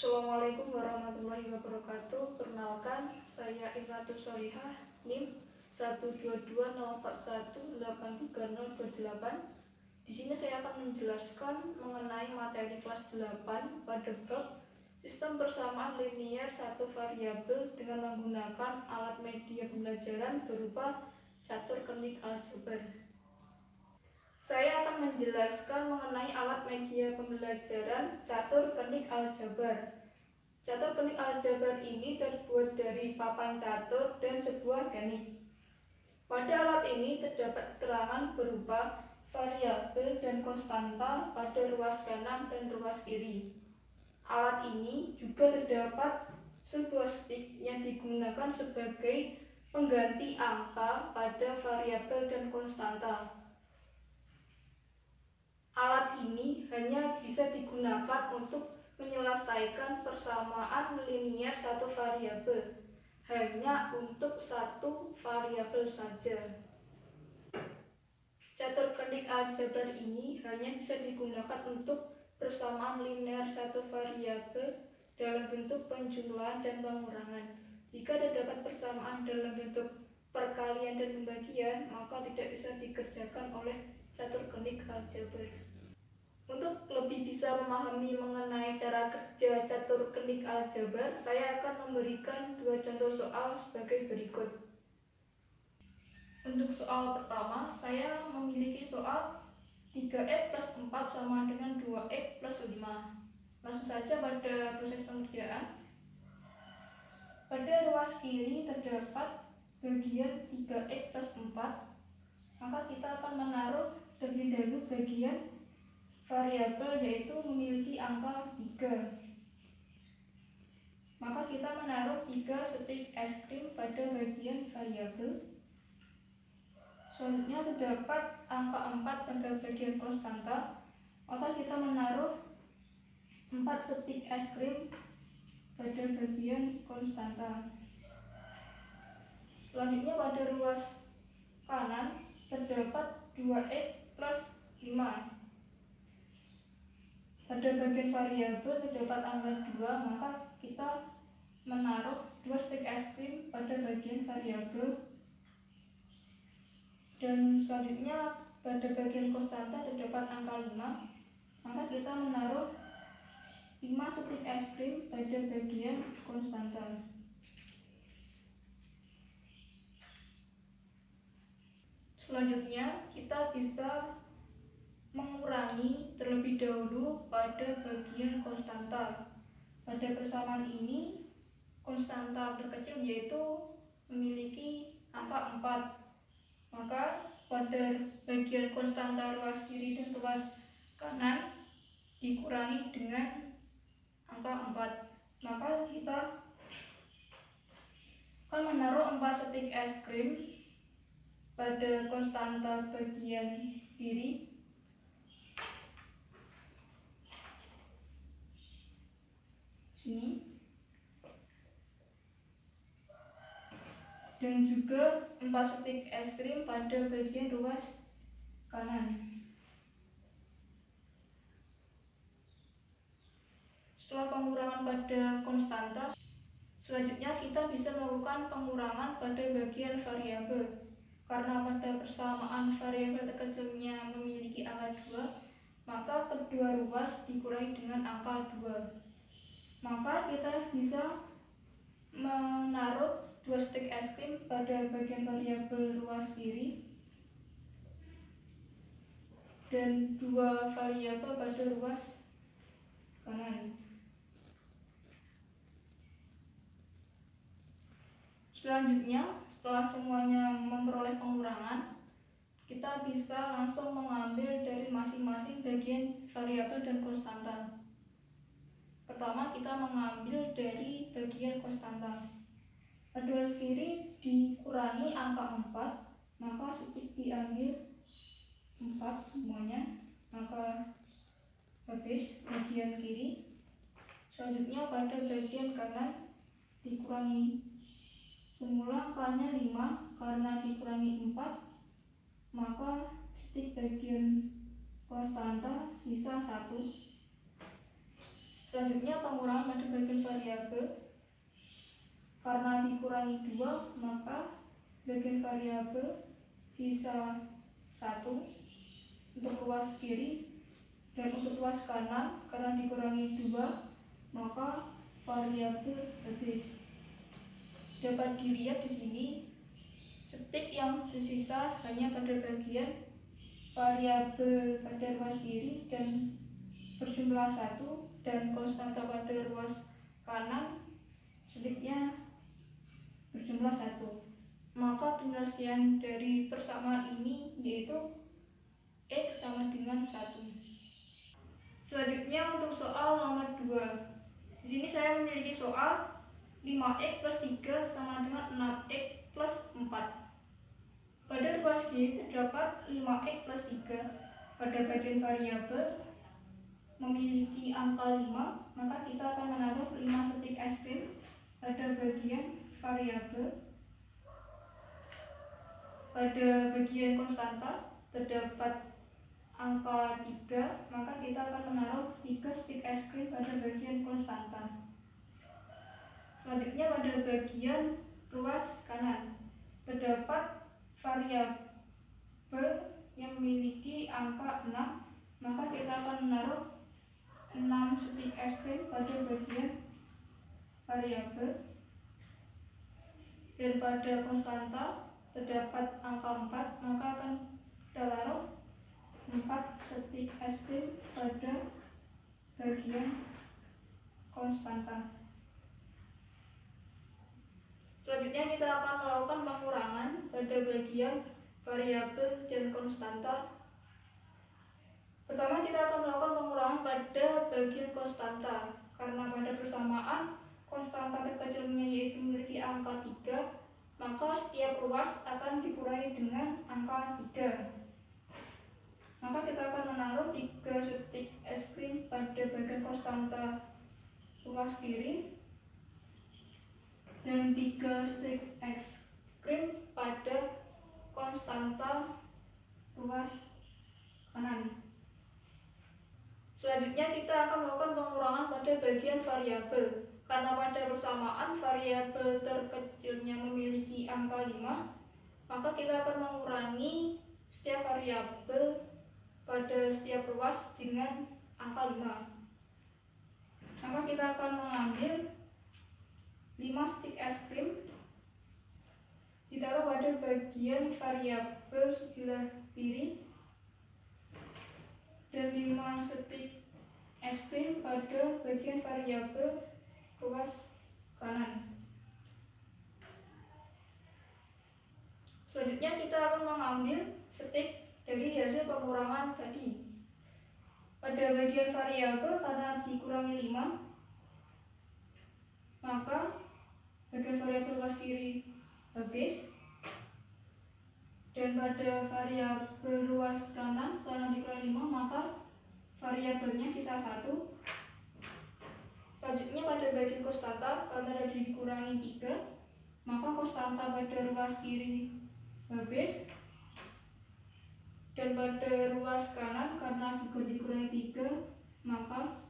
Assalamualaikum warahmatullahi wabarakatuh. Perkenalkan, saya Ifratus Solihah, NIM 12204183028. Di sini saya akan menjelaskan mengenai materi kelas 8 pada bab sistem persamaan linier satu variabel dengan menggunakan alat media pembelajaran berupa catur kenik aljabar. Saya akan menjelaskan mengenai alat media pembelajaran catur kenik aljabar. Catur kenik aljabar ini terbuat dari papan catur dan sebuah kenik. Pada alat ini terdapat keterangan berupa variabel dan konstanta pada ruas kanan dan ruas kiri. Alat ini juga terdapat sebuah stick yang digunakan sebagai pengganti angka pada variabel dan konstanta. Alat ini hanya bisa digunakan untuk menyelesaikan persamaan linier satu variabel, hanya untuk satu variabel saja. Catur kenik aljabar ini hanya bisa digunakan untuk persamaan linier satu variabel dalam bentuk penjumlahan dan pengurangan. Jika terdapat persamaan dalam bentuk perkalian dan pembagian, maka tidak bisa dikerjakan oleh catur kenik aljabar. Untuk lebih bisa memahami mengenai cara kerja catur kenik aljabar, saya akan memberikan dua contoh soal sebagai berikut. Untuk soal pertama, saya memiliki soal 3x plus 4 sama dengan 2x plus 5. Langsung saja pada proses pengerjaan. Pada ruas kiri terdapat bagian 3x plus 4, maka kita akan menaruh terlebih dahulu bagian variabel yaitu memiliki angka 3. Maka kita menaruh 3 stik es krim pada bagian variabel. Selanjutnya terdapat angka 4 pada bagian konstanta, maka kita menaruh 4 stik es krim pada bagian konstanta. Selanjutnya pada ruas kanan terdapat 2x plus 5. Pada bagian variabel terdapat angka 2, maka kita menaruh 2 stik es krim pada bagian variabel. Dan selanjutnya pada bagian konstanta terdapat angka 5, maka kita menaruh 5 stik es krim pada bagian konstanta. Selanjutnya kita bisa mengurangi terlebih dahulu pada bagian konstanta. Pada persamaan ini, konstanta terkecil yaitu memiliki angka 4. Maka pada bagian konstanta ruas kiri dan ruas kanan dikurangi dengan angka 4. Maka kita akan menaruh 4 stik es krim pada konstanta bagian kiri. Sini. Dan juga 4 stik es krim pada bagian ruas kanan. Setelah pengurangan pada konstanta, selanjutnya kita bisa melakukan pengurangan pada bagian variabel. Karena pada persamaan variabel terkecilnya memiliki angka 2, maka kedua ruas dikurangi dengan angka 2. Maka kita bisa menaruh 2 stik es krim pada bagian variabel ruas kiri dan 2 variabel pada ruas kanan. Selanjutnya, setelah semuanya memperoleh pengurangan, kita bisa langsung mengambil dari masing-masing bagian variabel dan konstanta. Pertama, kita mengambil dari bagian konstanta. Pada ruas kiri dikurangi angka 4, maka stik diambil 4 semuanya, maka habis bagian kiri. Selanjutnya pada bagian kanan dikurangi, semula angkanya 5, karena dikurangi 4, maka stik bagian konstanta sisa 1. Selanjutnya pengurangan pada bagian variabel. Karena dikurangi 2, maka bagian variabel sisa 1 untuk ruas kiri, dan untuk ruas kanan karena dikurangi 2, maka variabel habis. Dapat dilihat di sini setik yang tersisa hanya pada bagian variabel pada ruas kiri dan berjumlah 1, dan konstanta pada ruas kanan setiknya berjumlah 1. Maka penyelesaian dari persamaan ini yaitu X sama dengan 1. Selanjutnya untuk soal nomor 2. Di sini saya memiliki soal 5x plus 3 sama dengan 6x plus 4. Pada ruas kiri terdapat 5x plus 3. Pada bagian variabel memiliki angka 5, maka kita akan menaruh 5 setik es krim pada bagian variabel. Pada bagian konstanta terdapat angka 3, maka kita akan menaruh 3 stik es krim pada bagian konstanta. Selanjutnya pada bagian ruas kanan terdapat variabel yang memiliki angka 6, maka kita akan menaruh 6 stik es krim pada bagian variabel. Dan pada konstanta terdapat angka 4, maka akan kita taruh 4 stik es krim pada bagian konstanta. Selanjutnya kita akan melakukan pengurangan pada bagian variabel dan konstanta. Pertama kita akan melakukan pengurangan pada bagian konstanta. Karena pada persamaan konstanta terkecilnya yaitu memiliki angka 3, maka setiap ruas akan dikurangi dengan angka 3. Maka kita akan menaruh 3 stik es krim pada bagian konstanta ruas kiri dan 3 stik es krim pada konstanta ruas kanan. Selanjutnya kita akan melakukan pengurangan pada bagian variabel. Karena pada persamaan variabel terkecilnya memiliki angka 5, maka kita akan mengurangi setiap variabel pada setiap ruas dengan angka 5. Maka kita akan mengambil 5 stik es krim ditaruh pada bagian variabel sebelah kiri dan 5 stik es krim pada bagian variabel ruas kanan. Selanjutnya kita akan mengambil stik dari hasil pengurangan tadi. Pada bagian variabel karena dikurangi 5, maka bagian variabel ruas kiri habis. Dan pada variabel ruas kanan karena dikurangi 5, maka variabelnya sisa 1. Selanjutnya pada bagian konstanta karena dikurangi 3, maka konstanta pada ruas kiri habis. Dan pada ruas kanan karena juga dikurangi 3, maka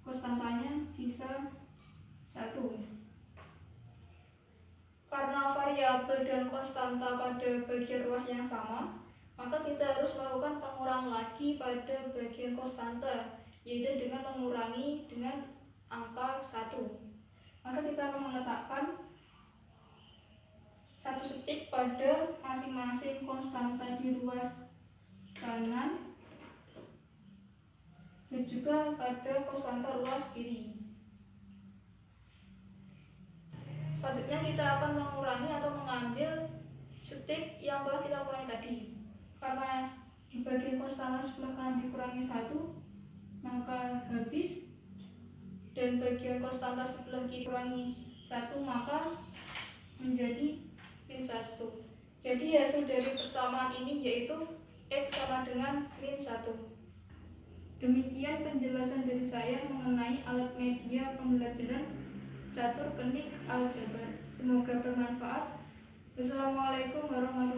konstantanya sisa 1. Karena variabel dan konstanta pada bagian ruas yang sama, maka kita harus melakukan pengurangan lagi pada bagian konstanta, yaitu dengan mengurangi dengan angka 1. Maka kita akan meletakkan 1 stik pada masing-masing konstanta di ruas kanan dan juga pada konstanta ruas kiri. Selanjutnya kita akan mengurangi atau mengambil stik yang telah kita kurangi tadi. Karena di bagian konstanta sebelah kanan dikurangi 1, maka habis. Dan bagian konstanta sebelah kiri kurangi 1, maka menjadi min 1. Jadi hasil dari persamaan ini yaitu X sama dengan min 1. Demikian penjelasan dari saya mengenai alat media pembelajaran catur kenik aljabar. Semoga bermanfaat. Wassalamualaikum warahmatullahi wabarakatuh.